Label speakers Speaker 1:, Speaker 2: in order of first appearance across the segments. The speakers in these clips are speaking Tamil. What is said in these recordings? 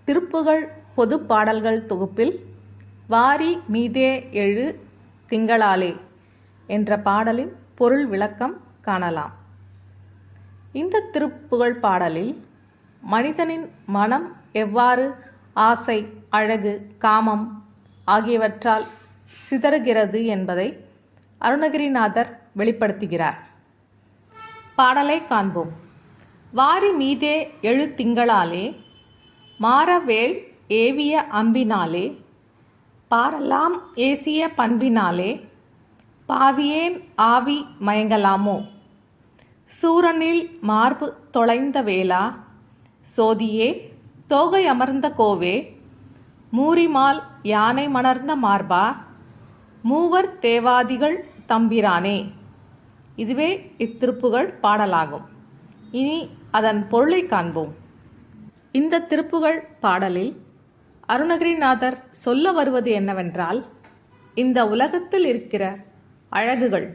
Speaker 1: திருப்புகழ் பொது பாடல்கள் தொகுப்பில் வாரி மீதே எழு திங்களாலே என்ற பாடலின் பொருள் விளக்கம் காணலாம். இந்த திருப்புகழ் பாடலில் மனிதனின் மனம் எவ்வாறு ஆசை, அழகு, காமம் ஆகியவற்றால் சிதறுகிறது என்பதை அருணகிரிநாதர் வெளிப்படுத்துகிறார். பாடலை காண்போம். வாரி மீதே எழு திங்களாலே மாறவேள் ஏவிய அம்பினாலே பாரெல்லாம் ஏசிய பண்பினாலே பாவியேன் ஆவி மயங்கலாமோ சூரனில் மார்பு தொலைந்த வேளா சோதியே தோகை அமர்ந்த கோவே மூரிமால் யானை மணர்ந்த மார்பா மூவர் தேவாதிகள் தம்பிரானே. இதுவே இத்திருப்புகழ் பாடலாகும். இனி அதன் பொருளை காண்போம். இந்த திருப்புகழ் பாடலில் அருணகிரிநாதர் சொல்ல வருவது என்னவென்றால், இந்த உலகத்தில் இருக்கிற அழகுகள்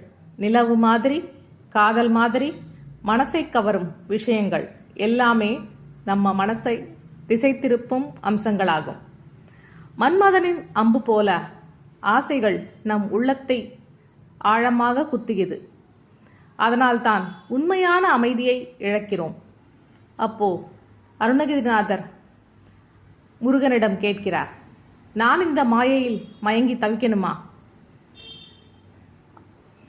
Speaker 1: நிலவு மாதிரி, காதல் மாதிரி, மனசை கவரும் விஷயங்கள் எல்லாமே நம்ம மனசை திசை திருப்பும் அம்சங்களாகும். மன்மதனின் அம்பு போல ஆசைகள் நம் உள்ளத்தை ஆழமாக குத்துகிறது. அதனால்தான் உண்மையான அமைதியை இழக்கிறோம். அப்போ அருணகிரிநாதர் முருகனிடம் கேட்கிறார், நான் இந்த மாயையில் மயங்கி தவிக்கணுமா?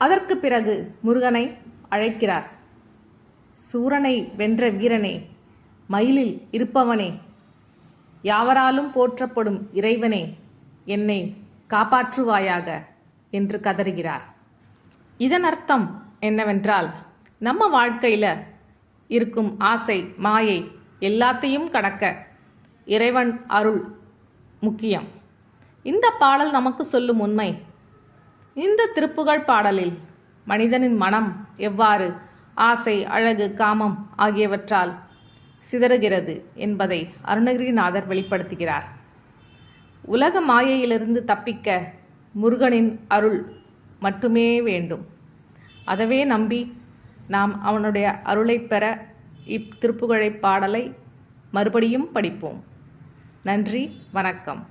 Speaker 1: அதற்கு பிறகு முருகனை அழைக்கிறார். சூரனை வென்ற வீரனே, மயிலில் இருப்பவனே, யாவராலும் போற்றப்படும் இறைவனே, என்னை காப்பாற்றுவாயாக என்று கதறுகிறார். இதன் அர்த்தம் என்னவென்றால், நம்ம வாழ்க்கையில் இருக்கும் ஆசை, மாயை எல்லாத்தையும் கடக்க இறைவன் அருள் முக்கியம். இந்த பாடல் நமக்கு சொல்லும் உண்மை. இந்த திருப்புகழ் பாடலில் மனிதனின் மனம் எவ்வாறு ஆசை, அழகு, காமம் ஆகியவற்றால் சிதறுகிறது என்பதை அருணகிரிநாதர் வெளிப்படுத்துகிறார். உலக மாயையிலிருந்து தப்பிக்க முருகனின் அருள் மட்டுமே வேண்டும். அதவே நம்பி நாம் அவனுடைய அருளை பெற இத்திருப்புகழை பாடலை மறுபடியும் படிப்போம். நன்றி, வணக்கம்.